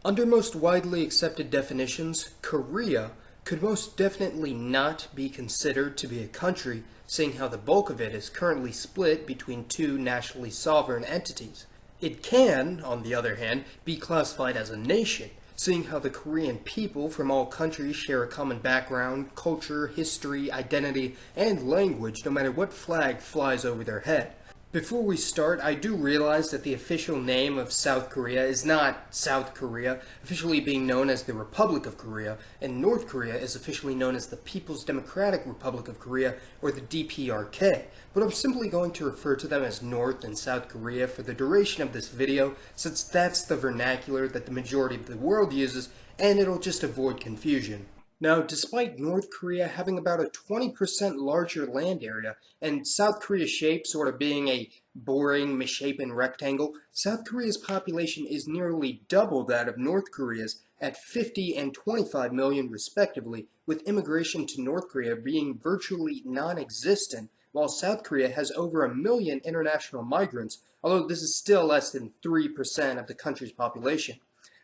Under most widely accepted definitions, Korea could most definitely not be considered to be a country, seeing how the bulk of it is currently split between two nationally sovereign entities. It can, on the other hand, be classified as a nation, seeing how the Korean people from all countries share a common background, culture, history, identity, and language no matter what flag flies over their head. Before we start, I do realize that the official name of South Korea is not South Korea, officially being known as the Republic of Korea, and North Korea is officially known as the People's Democratic Republic of Korea, or the DPRK, but I'm simply going to refer to them as North and South Korea for the duration of this video, since that's the vernacular that the majority of the world uses, and it'll just avoid confusion. Now, despite North Korea having about a 20% larger land area, and South Korea's shape sort of being a boring, misshapen rectangle, South Korea's population is nearly double that of North Korea's at 50 and 25 million respectively, with immigration to North Korea being virtually non-existent, while South Korea has over 1 million international migrants, although this is still less than 3% of the country's population.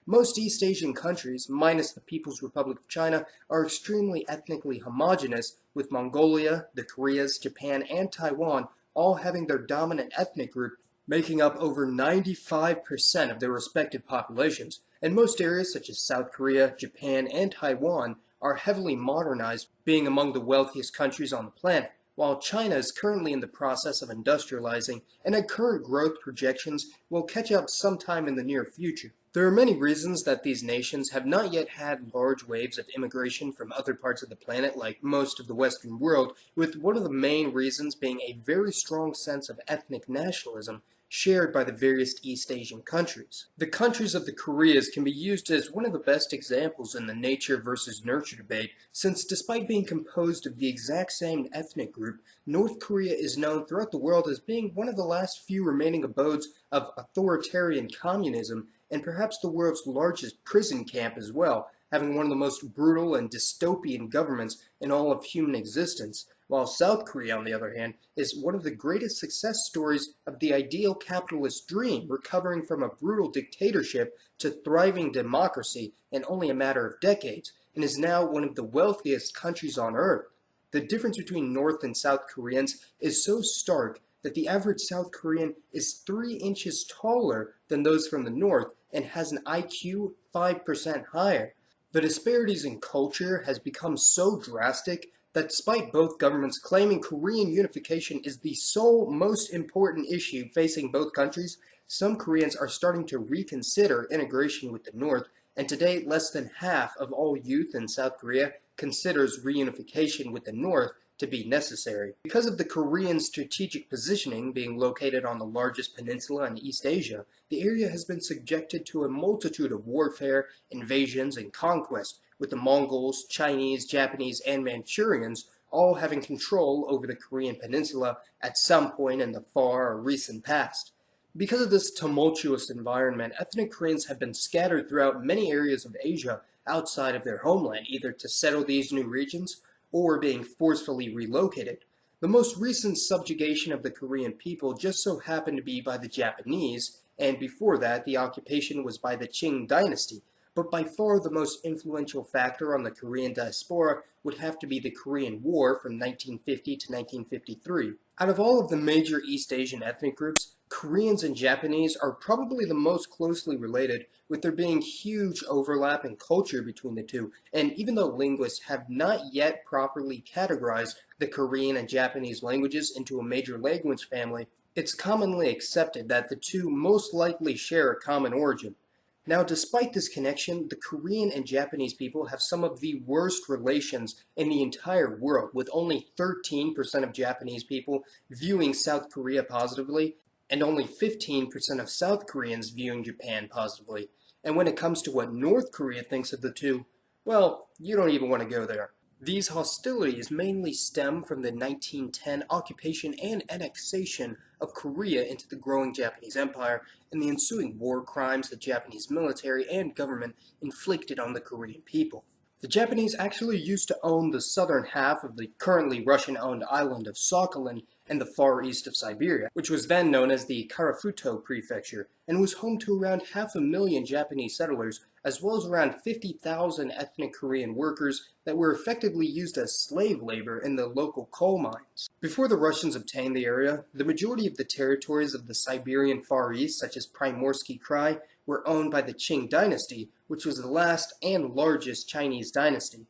Most East Asian countries, minus the People's Republic of China, are extremely ethnically homogeneous, with Mongolia, the Koreas, Japan, and Taiwan all having their dominant ethnic group making up over 95% of their respective populations, and most areas such as South Korea, Japan, and Taiwan are heavily modernized, being among the wealthiest countries on the planet, while China is currently in the process of industrializing and at current growth projections will catch up sometime in the near future. There are many reasons that these nations have not yet had large waves of immigration from other parts of the planet like most of the Western world, with one of the main reasons being a very strong sense of ethnic nationalism shared by the various East Asian countries. The countries of the Koreas can be used as one of the best examples in the nature versus nurture debate, since despite being composed of the exact same ethnic group, North Korea is known throughout the world as being one of the last few remaining abodes of authoritarian communism, and perhaps the world's largest prison camp as well, having one of the most brutal and dystopian governments in all of human existence, while South Korea, on the other hand, is one of the greatest success stories of the ideal capitalist dream, recovering from a brutal dictatorship to thriving democracy in only a matter of decades, and is now one of the wealthiest countries on earth. The difference between North and South Koreans is so stark that the average South Korean is 3 inches taller than those from the North and has an IQ 5% higher. The disparities in culture has become so drastic that despite both governments claiming Korean unification is the sole most important issue facing both countries, some Koreans are starting to reconsider integration with the North, and today less than half of all youth in South Korea considers reunification with the North to be necessary. Because of the Korean strategic positioning being located on the largest peninsula in East Asia, the area has been subjected to a multitude of warfare, invasions, and conquest, with the Mongols, Chinese, Japanese, and Manchurians all having control over the Korean peninsula at some point in the far or recent past. Because of this tumultuous environment, ethnic Koreans have been scattered throughout many areas of Asia outside of their homeland, either to settle these new regions or being forcefully relocated. The most recent subjugation of the Korean people just so happened to be by the Japanese, and before that the occupation was by the Qing dynasty, but by far the most influential factor on the Korean diaspora would have to be the Korean War from 1950 to 1953. Out of all of the major East Asian ethnic groups, Koreans and Japanese are probably the most closely related, with there being huge overlap in culture between the two, and even though linguists have not yet properly categorized the Korean and Japanese languages into a major language family, it's commonly accepted that the two most likely share a common origin. Now, despite this connection, the Korean and Japanese people have some of the worst relations in the entire world, with only 13% of Japanese people viewing South Korea positively, and only 15% of South Koreans viewing Japan positively. And when it comes to what North Korea thinks of the two, well, you don't even want to go there. These hostilities mainly stem from the 1910 occupation and annexation of Korea into the growing Japanese Empire and the ensuing war crimes the Japanese military and government inflicted on the Korean people. The Japanese actually used to own the southern half of the currently Russian-owned island of Sakhalin, and the far east of Siberia, which was then known as the Karafuto Prefecture, and was home to around 500,000 Japanese settlers, as well as around 50,000 ethnic Korean workers that were effectively used as slave labor in the local coal mines. Before the Russians obtained the area, the majority of the territories of the Siberian Far East, such as Primorsky Krai, were owned by the Qing dynasty, which was the last and largest Chinese dynasty.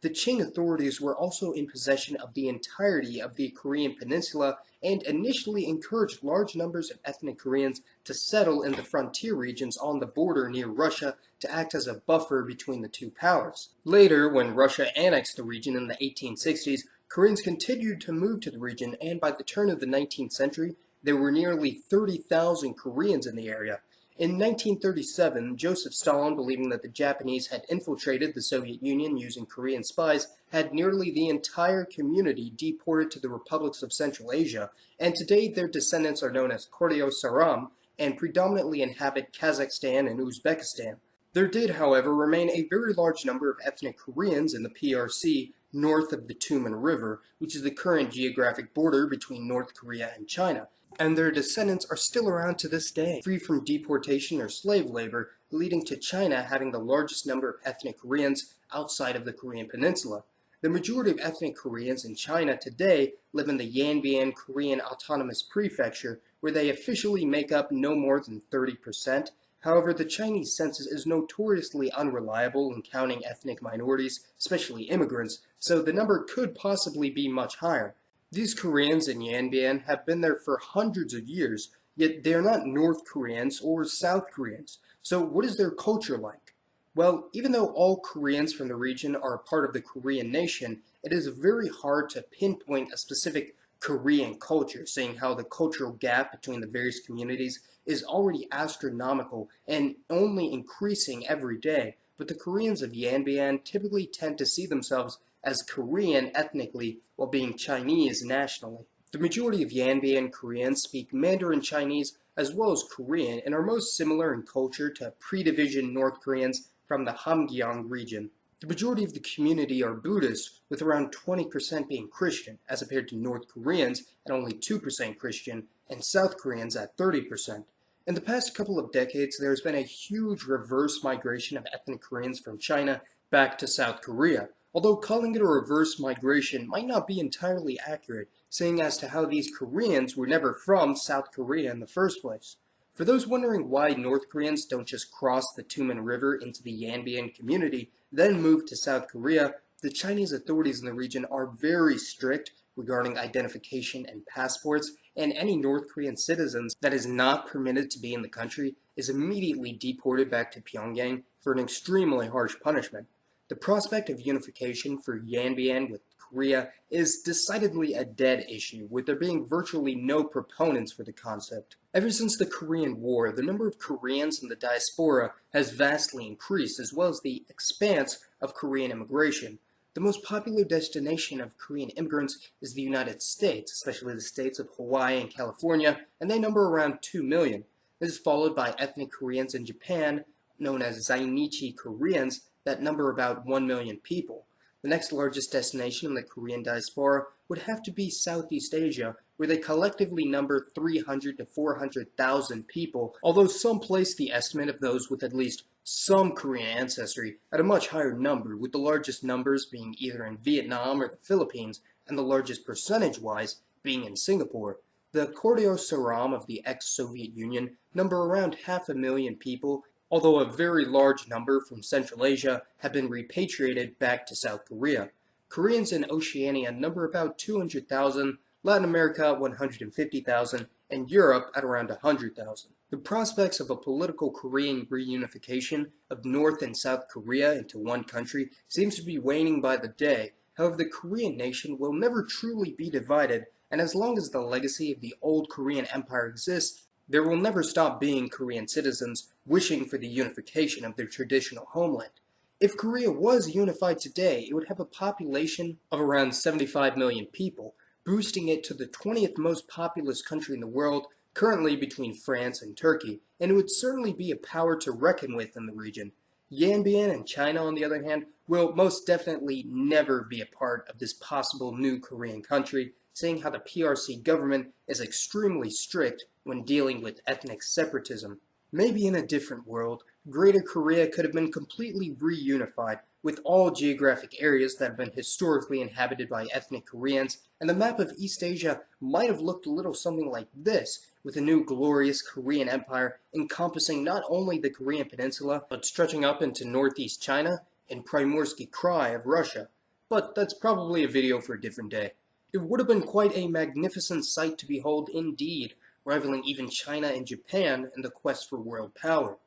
The Qing authorities were also in possession of the entirety of the Korean peninsula and initially encouraged large numbers of ethnic Koreans to settle in the frontier regions on the border near Russia to act as a buffer between the two powers. Later, when Russia annexed the region in the 1860s, Koreans continued to move to the region, and by the turn of the 19th century, there were nearly 30,000 Koreans in the area. In 1937, Joseph Stalin, believing that the Japanese had infiltrated the Soviet Union using Korean spies, had nearly the entire community deported to the republics of Central Asia, and today their descendants are known as Koryo Saram and predominantly inhabit Kazakhstan and Uzbekistan. There did, however, remain a very large number of ethnic Koreans in the PRC north of the Tumen River, which is the current geographic border between North Korea and China, and their descendants are still around to this day, free from deportation or slave labor, leading to China having the largest number of ethnic Koreans outside of the Korean peninsula. The majority of ethnic Koreans in China today live in the Yanbian Korean Autonomous Prefecture, where they officially make up no more than 30%. However, the Chinese census is notoriously unreliable in counting ethnic minorities, especially immigrants, so the number could possibly be much higher. These Koreans in Yanbian have been there for hundreds of years, yet they are not North Koreans or South Koreans. So what is their culture like? Well, even though all Koreans from the region are a part of the Korean nation, it is very hard to pinpoint a specific Korean culture, seeing how the cultural gap between the various communities is already astronomical and only increasing every day. But the Koreans of Yanbian typically tend to see themselves as Korean ethnically while being Chinese nationally. The majority of Yanbian Koreans speak Mandarin Chinese as well as Korean and are most similar in culture to pre-division North Koreans from the Hamgyong region. The majority of the community are Buddhist, with around 20% being Christian, as compared to North Koreans at only 2% Christian and South Koreans at 30%. In the past couple of decades, there has been a huge reverse migration of ethnic Koreans from China back to South Korea. Although calling it a reverse migration might not be entirely accurate, seeing as to how these Koreans were never from South Korea in the first place. For those wondering why North Koreans don't just cross the Tumen River into the Yanbian community, then move to South Korea, the Chinese authorities in the region are very strict regarding identification and passports, and any North Korean citizens that is not permitted to be in the country is immediately deported back to Pyongyang for an extremely harsh punishment. The prospect of unification for Yanbian with Korea is decidedly a dead issue, with there being virtually no proponents for the concept. Ever since the Korean War, the number of Koreans in the Diaspora has vastly increased, as well as the expanse of Korean immigration. The most popular destination of Korean immigrants is the United States, especially the states of Hawaii and California, and they number around 2 million. This is followed by ethnic Koreans in Japan, known as Zainichi Koreans, that number about 1 million people. The next largest destination in the Korean diaspora would have to be Southeast Asia, where they collectively number 300 to 400,000 people, although some place the estimate of those with at least some Korean ancestry at a much higher number, with the largest numbers being either in Vietnam or the Philippines, and the largest percentage-wise being in Singapore. The Koryo Saram of the ex-Soviet Union number around 500,000 people, although a very large number from Central Asia have been repatriated back to South Korea. Koreans in Oceania number about 200,000, Latin America 150,000, and Europe at around 100,000. The prospects of a political Korean reunification of North and South Korea into one country seems to be waning by the day. However, the Korean nation will never truly be divided, and as long as the legacy of the old Korean Empire exists, there will never stop being Korean citizens wishing for the unification of their traditional homeland. If Korea was unified today, it would have a population of around 75 million people, boosting it to the 20th most populous country in the world, currently between France and Turkey, and it would certainly be a power to reckon with in the region. Yanbian and China, on the other hand, will most definitely never be a part of this possible new Korean country, seeing how the PRC government is extremely strict when dealing with ethnic separatism. Maybe in a different world, Greater Korea could have been completely reunified, with all geographic areas that have been historically inhabited by ethnic Koreans, and the map of East Asia might have looked a little something like this, with a new glorious Korean empire encompassing not only the Korean peninsula, but stretching up into northeast China and Primorsky Krai of Russia. But that's probably a video for a different day. It would have been quite a magnificent sight to behold indeed, rivaling even China and Japan in the quest for world power.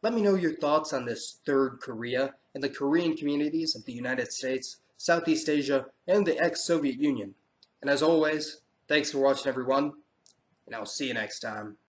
Let me know your thoughts on this third Korea and the Korean communities of the United States, Southeast Asia, and the ex-Soviet Union. And as always, thanks for watching everyone, and I'll see you next time.